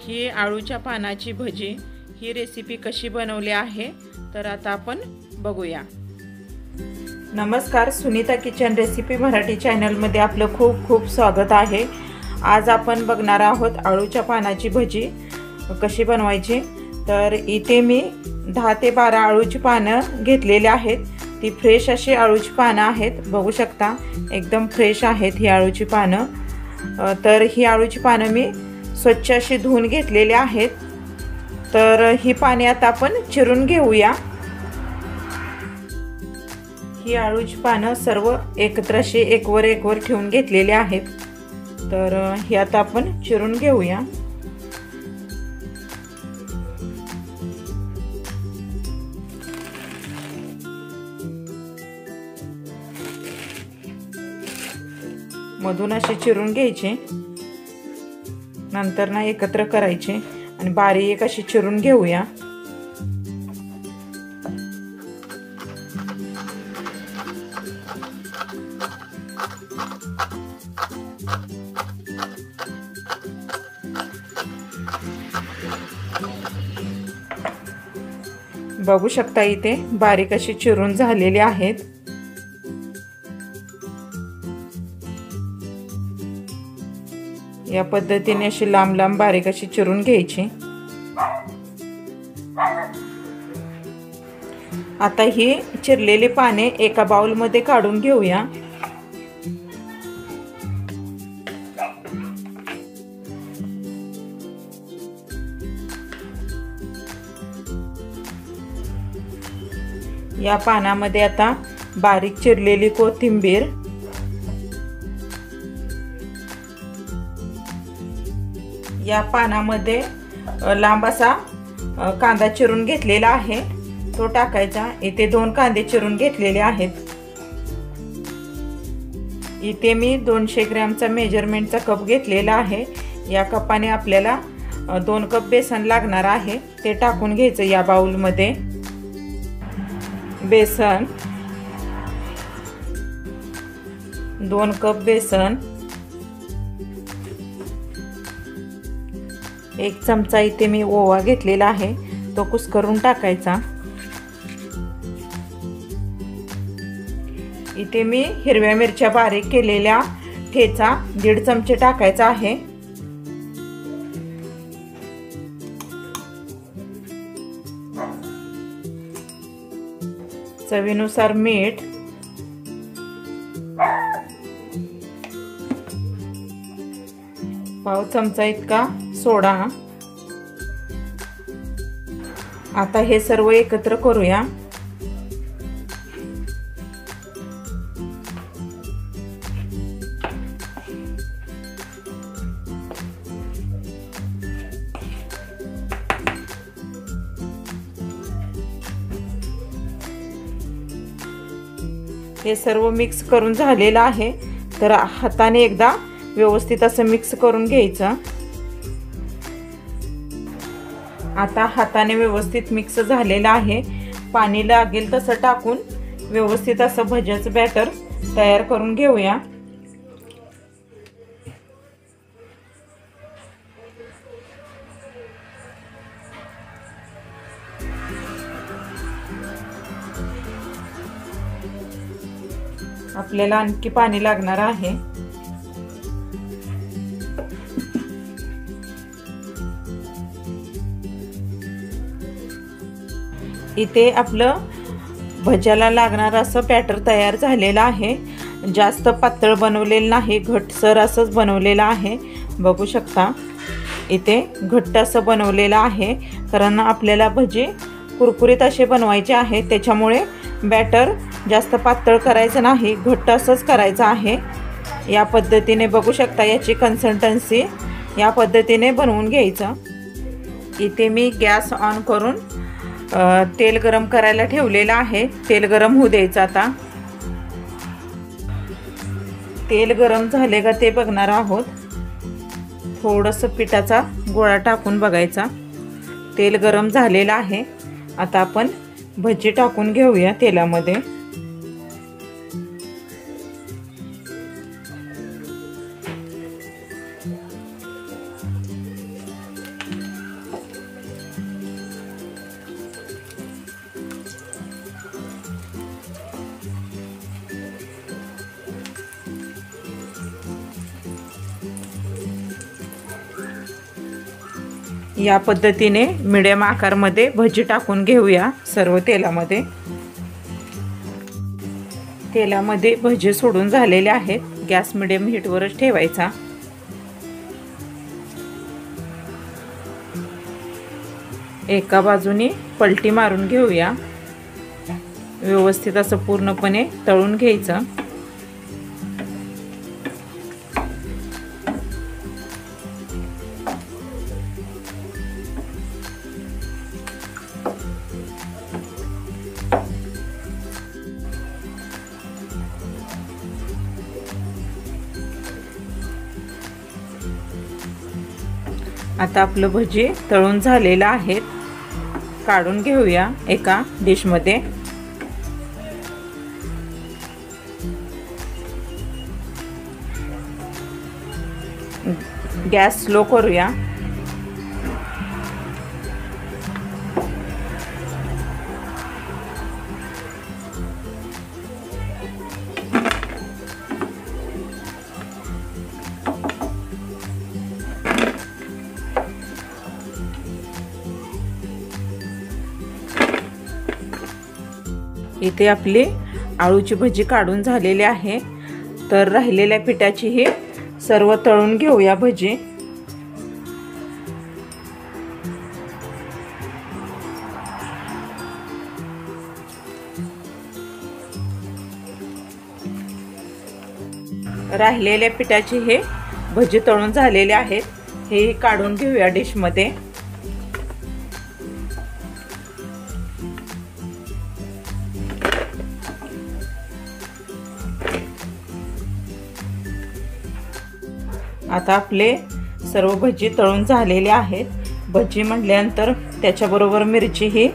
ही आळूच्या पानाची भजी ही रेसिपी कशी बनवली आहे तर आता आपण बघूया। नमस्कार, सुनीता किचन रेसिपी मराठी चॅनलमध्ये आपलं खूप खूप स्वागत आहे। आज आपण बघणार आहोत आळूच्या पानाची भजी कशी बनवायची। तर इथे मी 10 ते 12 आळूची पानं घेतलेली आहेत। ती फ्रेश अशी आळूची पानं आहेत, बघू शकता एकदम फ्रेश आहेत ही आळूची पानं। तर ही आळूची पानं मी स्वच्छ अशी धुवून घेतलेली आहेत। तर ही पाने आता आपण चिरून घेऊया। ही आळूची पानं सर्व एकत्र अशी एकवर एकवर ठेवून घेतलेली आहेत। तर ही आता आपण चिरून घेऊया। मधून असे चिरून घ्यायचे, नंतर ना एकत्र करायचे आणि बारीक अशी चिरून घेऊया। बघू शकता इथे बारीक अशी चिरून झालेली आहेत। या पद्धतीने अशी लांब लांब बारीक अशी चिरून घ्यायची। आता ही चिरलेली पाने एका बाउल मध्ये काढून घेऊया। या पानामध्ये आता बारीक चिरलेली कोथिंबीर, या पानामध्ये लांब असा कांदा चिरून घेतलेला आहे तो टाकायचा। इथे 2 कांदे चिरून घेतलेले आहेत। इथे मी 200 ग्रॅमचा मेजरमेंटचा कप घेतलेला आहे। या कपाने आपल्याला 2 कप बेसन लागणार आहे, ते टाकून घ्यायचं या बाउल मध्ये। बेसन 2 कप बेसन, 1 चमचा इथे मी ओवा घेतलेला आहे तो कुस्करून टाकायचा। इथे मी हिरव्या मिरच्या बारीक केलेल्या ठेचा 1.5 चमचे टाकायचा आहे। चवीनुसार मीठ, पाव चमचा इतका सोडा। आता हे सर्व एकत्र करूया। हे सर्व मिक्स करून झालेलं आहे। तर हाताने एकदा व्यवस्थित असं मिक्स करून घ्यायचं। आता हाताने व्यवस्थित मिक्स झालेलं आहे। पाणी लागेल तसं टाकून व्यवस्थित असं भज्याचं बॅटर तयार करून घेऊया। आपल्याला आणखी पाणी लागणार आहे। इथे आपलं भज्याला लागणार असं बॅटर तयार झालेलं आहे। जास्त पातळ बनवलेलं नाही, घट्टसर असंच बनवलेलं आहे। बघू शकता इथे घट्ट असं बनवलेलं आहे, कारण आपल्याला भजी कुरकुरीत असे बनवायचे आहे। त्याच्यामुळे बॅटर जास्त पातळ करायचं नाही, घट्ट असंच करायचं आहे। या पद्धतीने बघू शकता याची कन्सिस्टन्सी या पद्धतीने बनवून घ्यायचं। इथे मी गॅस ऑन करून तेल गरम करायला ठेवलेलं आहे। तेल गरम होऊ द्यायचं। आता तेल गरम झाले का ते बघणार आहोत। थोडंसं पिठाचा गोळा टाकून बघायचा। तेल गरम झालेलं आहे। आता आपण भजी टाकून घेऊया तेलामध्ये। या पद्धतीने मिडियम आकारमध्ये भजी टाकून घेऊया सर्व तेलामध्ये। तेलामध्ये भजी सोडून झालेले आहेत। गॅस मिडियम हीटवरच ठेवायचा। एका बाजूने पलटी मारून घेऊया। व्यवस्थित असं पूर्णपणे तळून घ्यायचं। आता आपलं भजी तळून झालेलं आहे। काढून घेऊया एका डिशमध्ये। गॅस स्लो करूया। इथे आपली आळूची भजी काढून झालेली आहे। तर राहिलेल्या पिठाची ही सर्व तळून घेऊया भजी। राहिलेल्या पिठाची हे भजी तळून झालेले आहेत। हे काढून घेऊया डिशमध्ये। आता आपले सर्व भजी तळून झालेले आहेत। भजी म्हटल्यानंतर त्याच्याबरोबर मिरची ही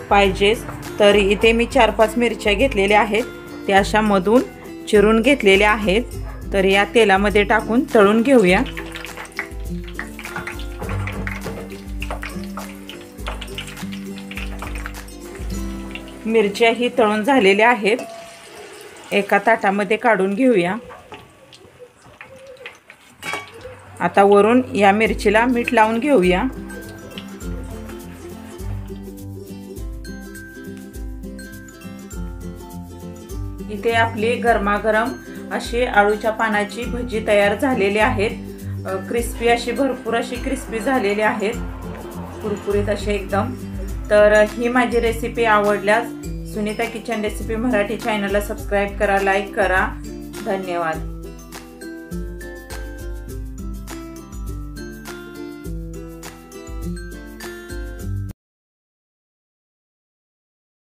पाहिजेच। तर इथे मी 4-5 मिरच्या घेतलेल्या आहेत। त्या अशा मधून चिरून घेतलेल्या आहेत। तर या तेलामध्ये टाकून तळून घेऊया। मिरच्या ही तळून झालेल्या आहेत। एका ताटामध्ये काढून घेऊया। आता वरून या मिरचीला मीठ लावून घेऊया। इथे आपली गरमागरम अशी आळूच्या पानाची भजी तयार झालेली आहेत। क्रिस्पी अशी भरपूर अशी क्रिस्पी झालेली आहेत, कुरकुरीत असे एकदम। तर ही माझी रेसिपी आवडल्यास सुनीता किचन रेसिपी मराठी चॅनलला सबस्क्राइब करा, लाईक करा। धन्यवाद।